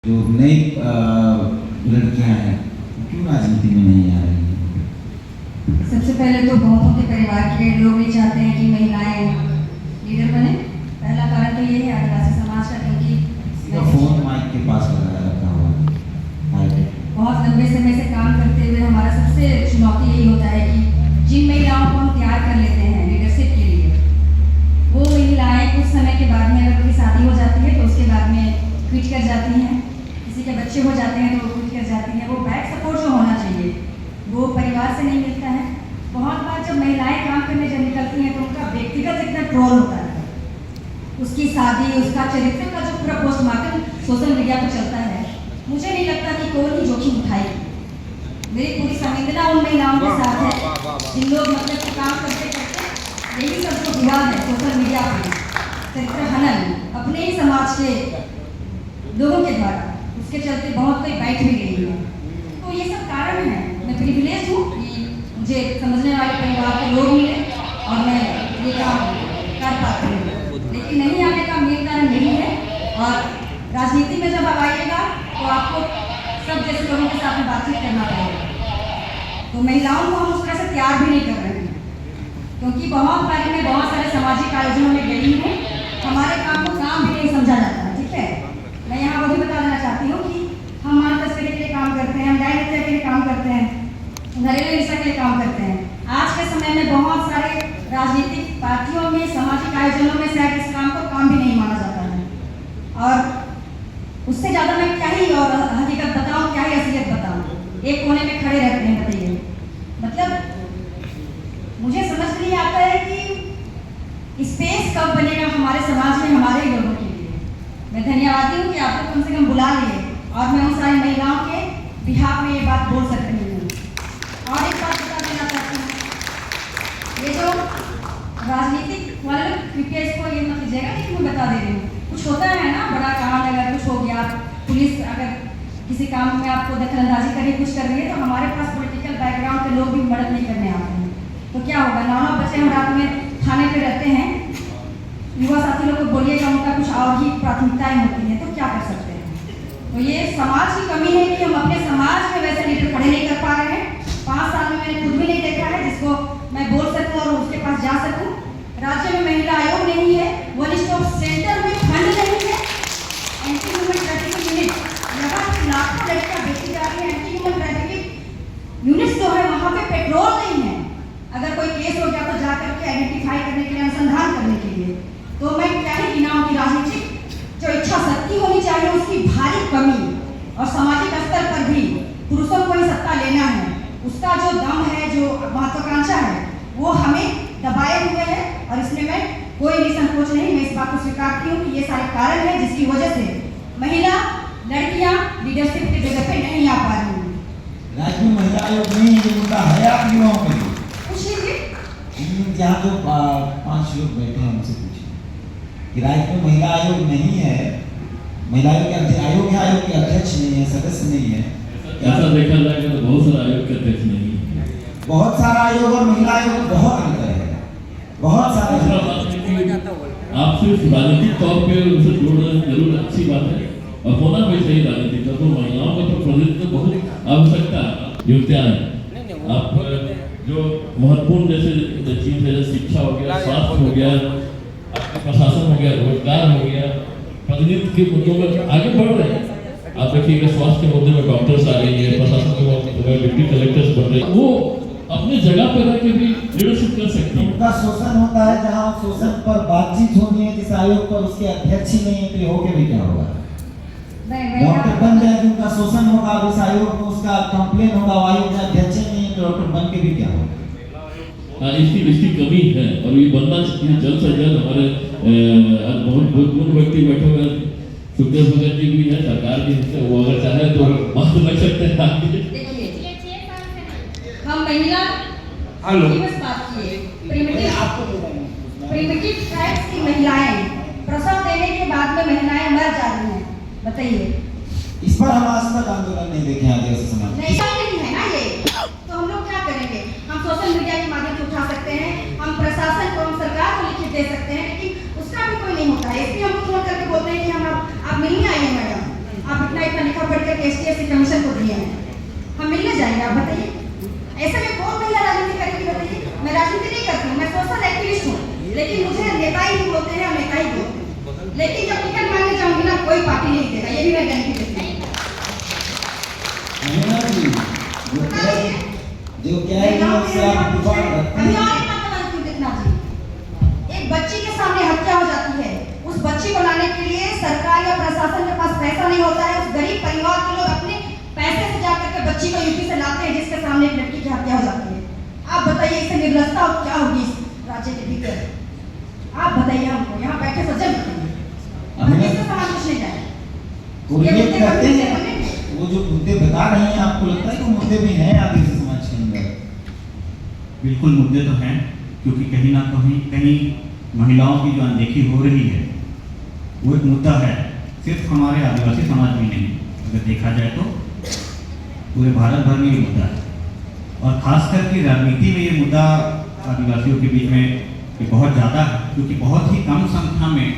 जो नई लड़कियां हैं क्यों राजनीति में नहीं आ रही हैं? सबसे पहले तो बहुतों के परिवार के लोग भी चाहते हैं कि महिलाएं लीडर बने। पहला कारण तो ये है आदिवासी समाज का, क्योंकि फोन माइक के पास लगाया रखा हुआ है। बहुत लंबे समय से काम करते हुए हमारा सबसे चुनौती यही होता है कि जिन महिलाओं को हम तैयार कर लेते हैं लीडरशिप के लिए, वो महिलाएं कुछ समय के बाद में अगर उनकी शादी हो जाती है तो उसके बाद में क्विट कर जाती हैं, किसी के बच्चे हो जाते हैं तो वो क्विट कर जाती हैं। वो बैक सपोर्ट जो होना चाहिए वो परिवार से नहीं मिलता है। बहुत बार जब महिलाएं काम करने जब निकलती हैं तो उनका व्यक्तिगत इतना ट्रोल होता है, उसकी शादी, उसका चरित्र का जो पूरा पोस्टमार्टम सोशल मीडिया पर चलता है। मुझे नहीं लगता कि कोई भी जोखिम उठाएगी। मेरी पूरी संवेदना उन महिलाओं के साथ है जिन लोग मतलब काम करते करते यही सब जो हुआ है सोशल मीडिया पर चरित्र हनन अपने ही समाज के लोगों के द्वारा, उसके चलते बहुत कोई बैठ भी गई है। तो ये सब कारण है। मैं प्रिविलेज हूँ कि मुझे समझने वाले परिवार के लोग मिले और मैं ये काम कर पाती हूँ, लेकिन नहीं आने का मेन कारण यही है। और राजनीति में जब आप आइएगा तो आपको सब जैसे लोगों के साथ में बातचीत करना पड़ेगा। तो महिलाओं को हम उस तरह से तैयार भी नहीं कर रहे हैं, क्योंकि बहुत बार मैं बहुत सारे सामाजिक आयोजनों में गई हूँ, हमारे काम को काम भी नहीं समझा जाता है। ठीक है, मैं यहाँ वो भी बता देना चाहती हूँ कि हम मान तस्करी के लिए काम करते हैं, हम न्याय हत्या के लिए काम करते हैं, घरेलू हिंसा के लिए काम करते हैं। आज के समय में बहुत सारे राजनीतिक पार्टियों में, सामाजिक आयोजनों में शायद इस काम को काम भी नहीं माना जाता है। और उससे ज़्यादा मैं क्या ही और हकीकत बताऊँ, क्या ही असलियत बताऊँ, एक कोने में खड़े रहते हैं। बताइए, मतलब मुझे समझ नहीं आता है कि स्पेस कब बनेगा हमारे समाज में हमारे ही लोगों के लिए। मैं धन्यवादी हूँ कि आप लोग कम से कम बुला लिए और मैं उन सारी महिलाओं के बिहाफ में ये बात बोल सक रही हूँ। और एक बात बता देना चाहती हूँ, ये जो राजनीतिक वाले लोग कृपया इसको ये मत लीजिएगा, लेकिन मैं बता दे रही हूँ, कुछ होता है ना बड़ा काम, अगर कुछ हो गया, पुलिस अगर किसी काम में आपको दखलंदाजी कर रही, कुछ कर रही है, तो हमारे पास पॉलिटिकल बैकग्राउंड के लोग भी मदद नहीं करने आते हैं। तो क्या होगा, 9 बच्चे हम रात में थाने पे रहते हैं, युवा साथी लोग को बोलिएगा उनका कुछ और ही प्राथमिकताएं होती हैं, तो क्या कर सकते हैं। तो ये समाज की कमी है कि हम अपने समाज में वैसे लीडर खड़े नहीं कर पा रहे हैं। 5 साल में मैंने खुद भी नहीं देखा है जिसको मैं बोल सकूं और उसके पास जा सकूं। राज्य में महिला आयोग नहीं है, वन स्टॉप सेंटर में फंड नहीं है, एंटी ह्यूमन ट्रैफिकिंग यूनिट यहाँ पे लाखों लड़कियां बेची जा रही है। एंटी ह्यूमन ट्रैफिकिंग यूनिट जो है वहाँ पे पेट्रोल नहीं है, अगर कोई केस हो गया तो जाकर के आइडेंटिफाई करने के लिए, अनुसंधान करने के लिए। तो मैं क्या ही गिनाऊं कि राजनीतिक जो इच्छा शक्ति होनी चाहिए उसकी भारी कमी, और सामाजिक स्तर पर भी पुरुषों को ही सत्ता लेना है, उसका जो दम है, जो महत्वाकांक्षा है, वो हमें दबाए हुए है। और इसमें मैं कोई निसंकोच नहीं, मैं इस बात को स्वीकारती हूँ कि ये सारे कारण है जिसकी वजह से महिला लड़कियां लीडरशिप के जगह पे नहीं आ पा रही हैं। राज्य में महिला आयोग नहीं है, उनका है आप युवाओं के लिए पूछ लीजिए, जहाँ जो 5 लोग बैठे हैं उनसे पूछिए कि राज्य में महिला आयोग नहीं है, महिला आयोग के आयोग के अध्यक्ष नहीं है, सदस्य नहीं है। ऐसा देखा जाएगा तो बहुत सारा आयोग के अध्यक्ष नहीं है, बहुत सारा आयोग और महिला आयोग बहुत अंतर है, बहुत सारे। आप सिर्फ राजनीतिक तौर पे उसे जोड़ना जरूर अच्छी बात है और होना भी चाहिए राजनीतिक तौर पर। महिलाओं का तो प्रतिनिधित्व बहुत आवश्यकता युक्तियाँ है। आप जो महत्वपूर्ण जैसे चीज है, शिक्षा हो गया, स्वास्थ्य हो गया, आपका प्रशासन हो गया, रोजगार हो गया, प्रतिनिधित्व के मुद्दों में आगे बढ़ रहे हैं। आप देखिएगा स्वास्थ्य के मुद्दे में डॉक्टर्स आ गई है, प्रशासन के मुद्दे में डिप्टी कलेक्टर्स बन रहे हैं, वो अपने जगह पर रह के भी लीडरशिप कर सकती है। उनका शोषण होता है, जहाँ शोषण पर बातचीत होनी है जिस आयोग पर, उसके अध्यक्ष ही नहीं है, तो होके भी क्या होगा। डॉक्टर बन जाए तो उनका शोषण होगा, उस आयोग में उसका कंप्लेन होगा, आयोग में अध्यक्ष नहीं है तो डॉक्टर बन के भी क्या होगा। इसकी कमी है और ये बनना चाहिए जल्द से जल्द। हमारे बहुत महत्वपूर्ण व्यक्ति बैठे हुए सुखदेव भगत जी भी है, सरकार भी है, वो अगर चाहे तो बात लग सकते हैं आगे। हम महिला दिवस बात किए, प्रिमिटिव ट्राइब्स की महिलाएं प्रसव देने के बाद में महिलाएं मर जा रही हैं। बताइए, इस पर हम आज तक आंदोलन नहीं देखे आदिवासी समाज नहीं है ना ये, तो हम लोग क्या करेंगे। हम सोशल मीडिया के माध्यम से उठा सकते हैं, हम प्रशासन को, हम सरकार को लिखित दे सकते हैं, लेकिन उसका भी कोई नहीं होता है। इसलिए हम फोन करके बोलते हैं कि हम आप मिलने आइए मैडम, आप इतना देगा, ये भी मैं गारंटी देती हूँ। अमीना जी, जो कह रही है उससे आप डिफाइन करते अभी हैं। और एक बात बताती हूँ देखना जी, एक बच्ची के सामने हत्या हो जाती है, उस बच्ची को लाने के लिए सरकार या प्रशासन के पास पैसा नहीं होता है, उस गरीब परिवार के लोग अपने पैसे से जाकर के बच्ची को यूपी से लाते हैं, जिसके सामने एक लड़की की हत्या हो जाती है। आप बताइए इससे निर्लजता क्या होगी इस राज्य के भीतर? आप बताइए हमको, यहाँ बैठे सज्जन बताइए, इससे समाज कुछ नहीं जाए। कोरिलेट करते हैं वो जो मुद्दे बता रहे हैं, आपको लगता है कि मुद्दे भी हैं आदिवासी समाज के अंदर? बिल्कुल मुद्दे तो हैं, क्योंकि कहीं ना कहीं महिलाओं की जो अनदेखी हो रही है वो एक मुद्दा है, सिर्फ हमारे आदिवासी समाज में नहीं, अगर देखा जाए तो पूरे भारत भर में ये मुद्दा है। और खास करके राजनीति में ये मुद्दा आदिवासियों के बीच में ये बहुत ज़्यादा है, क्योंकि बहुत ही कम संख्या में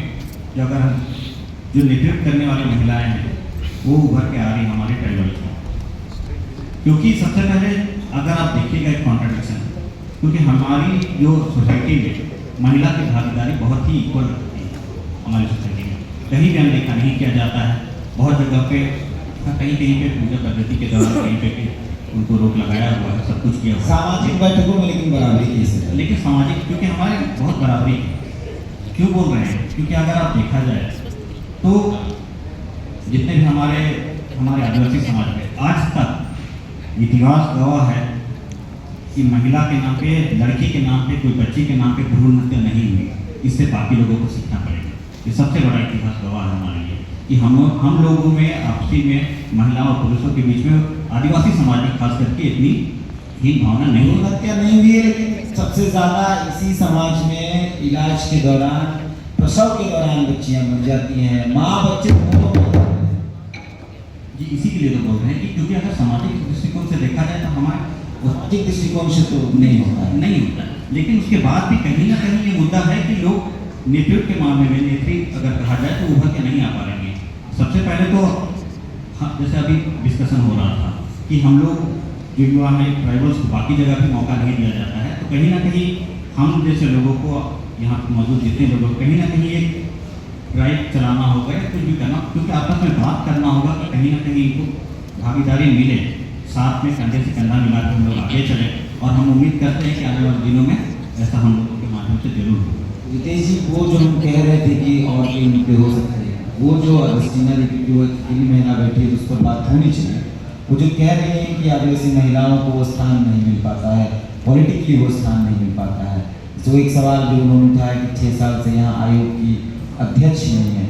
जो नेतृत्व करने वाली महिलाएं हैं वो उभर के आ रही हमारे ट्राइबल में। क्योंकि सबसे पहले अगर आप देखिएगा एक कॉन्ट्रडिक्शन, क्योंकि हमारी जो सोसाइटी में महिला की भागीदारी बहुत ही इक्वल रहती है हमारी सोसाइटी में, कहीं भी अनदेखा नहीं किया जाता है। बहुत जगह पे कहीं पे पूजा पद्धति के दौरान कहीं पे उनको रोक लगाया हुआ है, सब कुछ किया हुआ है। सामाजिक बैठकों में लेकिन बराबरी की, लेकिन सामाजिक, क्योंकि हमारे बहुत बराबरी क्यों बोल रहे हैं, क्योंकि अगर आप देखा जाए तो जितने भी हमारे आदिवासी समाज में आज तक इतिहास गवाह है कि महिला के नाम पे, लड़की के नाम पे, कोई बच्ची के नाम पे भ्रूण हत्या नहीं हुई। इससे बाकी लोगों को सीखना पड़ेगा। ये सबसे बड़ा इतिहास गवाह है हमारे लिए कि हम लोगों में आपसी में महिलाओं और पुरुषों के बीच में आदिवासी समाज में खास करके इतनी हीन भावना नहीं भ्रूण हत्या नहीं हुई है, लेकिन सबसे ज्यादा इसी समाज में इलाज के दौरान, प्रसव के दौरान बच्चियां मर जाती हैं, माँ बच्चे दोनों मर जाते हैं। जी इसी के लिए तो बोल रहे हैं कि क्योंकि अगर सामाजिक दृष्टिकोण से देखा जाए तो हमारे सामाजिक दृष्टिकोण से तो नहीं होता है, लेकिन उसके बाद भी कहीं ना कहीं ये मुद्दा है कि लोग नेतृत्व के मामले में, नेत्री अगर कहा जाए तो उभर के नहीं आ पा रहे हैं। सबसे पहले तो जैसे अभी डिस्कशन हो रहा था कि हम लोग जो युवा हैं ट्राइबल्स को बाकी जगह भी मौका नहीं दिया जाता है, तो कहीं ना कहीं हम जैसे लोगों को यहाँ पर मौजूद जितने लोगों को कहीं ना कहीं एक राइट चलाना होगा या कुछ भी करना, क्योंकि आपस में बात करना होगा कि कहीं ना कहीं इनको भागीदारी मिले, साथ में कंधे से कंधा मिला के हम लोग आगे चले। और हम उम्मीद करते हैं कि आने वाले दिनों में ऐसा हम लोगों के माध्यम से जरूर होगा। रितेश जी, वो जो हम कह रहे थे कि और भी उन पे हो सकते हैं, वो जो अगस्तीना जी की जो अकेली महिला बैठी है उस पर बात होनी चाहिए। वो जो कह रही है कि आदिवासी महिलाओं को वो स्थान नहीं मिल पाता है, पॉलिटिकली वो स्थान नहीं मिल पाता है। जो एक सवाल जो उन्होंने उठाया कि 6 साल से यहाँ आयोग की अध्यक्ष नहीं है,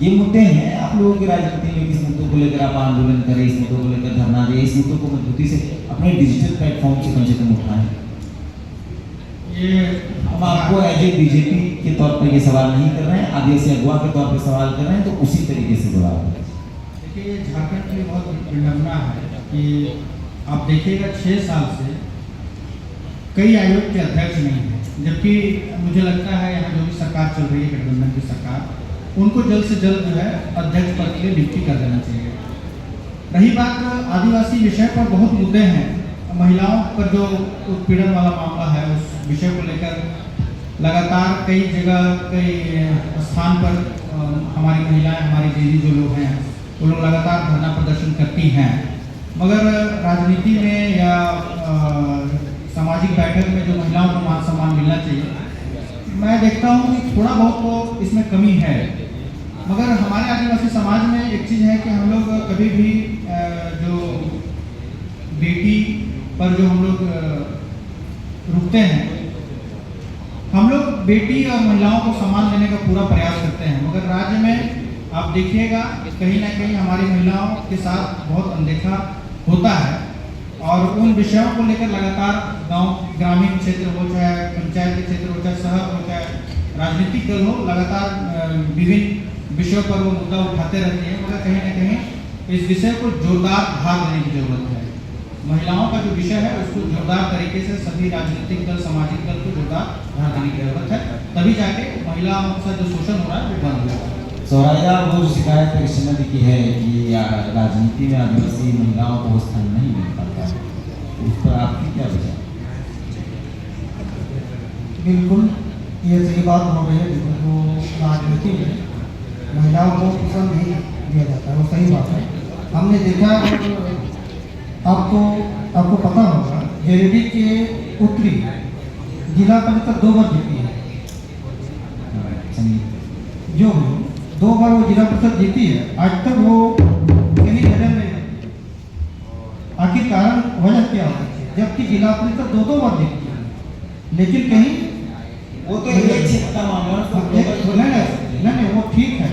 ये मुद्दे हैं आप लोगों की राजनीति में। किस मुद्दों को लेकर आप आंदोलन करें, इस मुद्दों को लेकर धरना दें, इस मुद्दों को मजबूती से अपने डिजिटल प्लेटफॉर्म से कम उठाएं। ये हम आपको एज ए बीजेपी के तौर पर ये सवाल नहीं कर रहे हैं, आदिवासी अगुवा के तौर पर सवाल कर रहे हैं, तो उसी तरीके से जवाब दें। देखिए, झारखंड की बहुत विडंबना है कि आप देखिएगा 6 साल से कई आयोग के अध्यक्ष नहीं है, जबकि मुझे लगता है यहाँ जो भी सरकार चल रही है गठबंधन की सरकार, उनको जल्द से जल्द जो है अध्यक्ष पद के लिए नियुक्ति कर देना चाहिए। रही बात आदिवासी विषय पर, बहुत मुद्दे हैं, महिलाओं पर जो उत्पीड़न वाला मामला है उस विषय को लेकर लगातार कई जगह कई स्थान पर हमारी महिलाएं, हमारी दीदी जो लोग हैं वो लोग लगातार धरना प्रदर्शन करती हैं, मगर राजनीति में या सामाजिक बैठक में जो महिलाओं को मान सम्मान मिलना चाहिए, मैं देखता हूँ कि थोड़ा बहुत तो इसमें कमी है। मगर हमारे आदिवासी समाज में एक चीज़ है कि हम लोग कभी भी जो बेटी पर जो हम लोग रुकते हैं, हम लोग बेटी और महिलाओं को सम्मान देने का पूरा प्रयास करते हैं, मगर राज्य में आप देखिएगा कहीं ना कहीं हमारी महिलाओं के साथ बहुत अनदेखा होता है। और उन विषयों को लेकर लगातार गांव, ग्रामीण क्षेत्र हो, चाहे पंचायत के क्षेत्र हो, चाहे शहर हो, चाहे राजनीतिक दल हो, लगातार विभिन्न विषयों पर वो मुद्दा उठाते रहते हैं, मगर कहीं ना कहीं इस विषय को जोरदार भाग देने की जरूरत है। महिलाओं का जो विषय है उसको जोरदार तरीके से सभी राजनीतिक दल, सामाजिक दल को जोरदार भाग देने की जरूरत है, तभी जाके महिलाओं का जो शोषण हो रहा है वो बंद होगा। सोहराया, वो शिकायत कृष्ण की है कि राजनीति में आदिवासी महिलाओं को स्थान नहीं मिल पाता, उस पर आपकी क्या विचार? बिल्कुल ये सही बात हो रही है। तो राजनीति में महिलाओं को पसंद ही दिया जाता है, वो सही बात है। हमने देखा, आपको पता होगा जेरेडी के उत्तरी जिला परिषद 2 बार जीती है, जो 2 बार वो जिला परिषद जीती है, आज तक वो कहीं जगह नहीं रहती। आखिर कारण वजह क्या हो सकती है, जबकि जिला परिषद 2 बार जीती है, लेकिन कहीं वो तो एक क्षेत्र का मामला है, उसको global थोड़ी नहीं, वो ठीक है।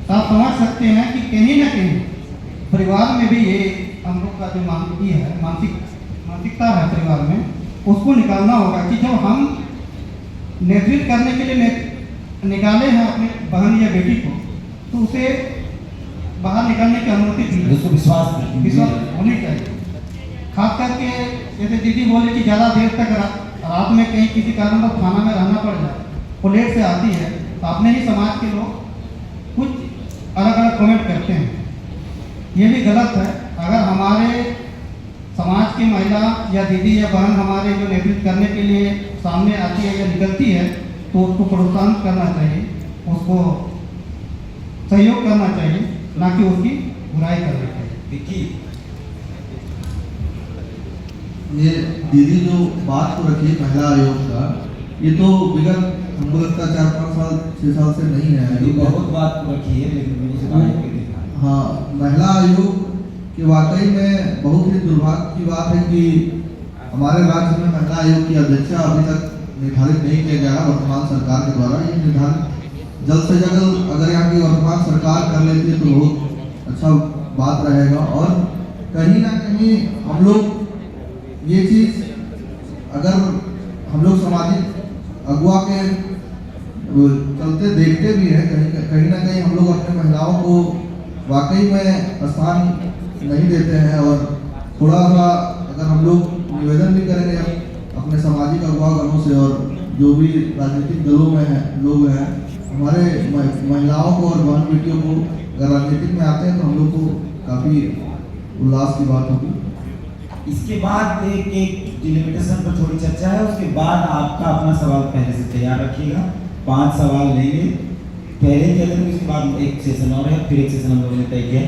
तो आप समझ सकते हैं कि कहीं ना कहीं परिवार में भी ये हम लोग का जो मानसिकता है परिवार में, उसको निकालना होगा कि जब हम नेतृत्व करने के लिए निकाले हैं अपने बहन या बेटी को, तो उसे बाहर निकालने की अनुमति दी, उसको विश्वास होनी चाहिए। खास करके जैसे दीदी बोले कि ज़्यादा देर तक रात में कहीं किसी कारण पर थाना में रहना पड़ जाए, वो लेट से आती है, तो अपने ही समाज के लोग कुछ अलग अलग कमेंट करते हैं, ये भी गलत है। अगर हमारे समाज की महिला या दीदी या बहन हमारे जो नेतृत्व करने के लिए सामने आती है या निकलती है, तो उसको प्रोत्साहन करना चाहिए, उसको सहयोग करना चाहिए, ना कि उसकी बुराई करनी चाहिए। ये दीदी जो बात को रखी महिला आयोग का, ये तो विगत हमको लगता है 4-5 साल 6 साल से नहीं है, ये बहुत बात को रखी है, लेकिन हाँ, महिला आयोग की वाकई में बहुत ही दुर्भाग्य की बात है कि हमारे राज्य में महिला आयोग की अध्यक्षा अभी तक निर्धारित नहीं किया गया है वर्तमान सरकार के द्वारा। ये निर्धारित जल्द से जल्द अगर यहाँ की वर्तमान सरकार कर लेती है तो बहुत अच्छा बात रहेगा। और कहीं ना कहीं हम लोग ये चीज़, अगर हम लोग सामाजिक अगुआ के चलते देखते भी हैं, कहीं ना कहीं हम लोग अपने महिलाओं को वाकई में स्थान नहीं देते हैं। और थोड़ा सा अगर हम लोग निवेदन भी करेंगे अपने सामाजिक अगुवागणों से और जो भी राजनीतिक दलों में हैं लोग हैं, हमारे महिलाओं को और बहन बेटियों को अगर राजनीतिक में आते हैं तो हम लोग को काफ़ी उल्लास की बात होगी। इसके बाद एक डिलिमिटेशन पर थोड़ी चर्चा है, उसके बाद आपका अपना सवाल पहले से तैयार रखिएगा। 5 सवाल लेंगे, पहले के, उसके बाद एक सेशन और है, फिर एक सेशन हम लोगों ने तय किया है।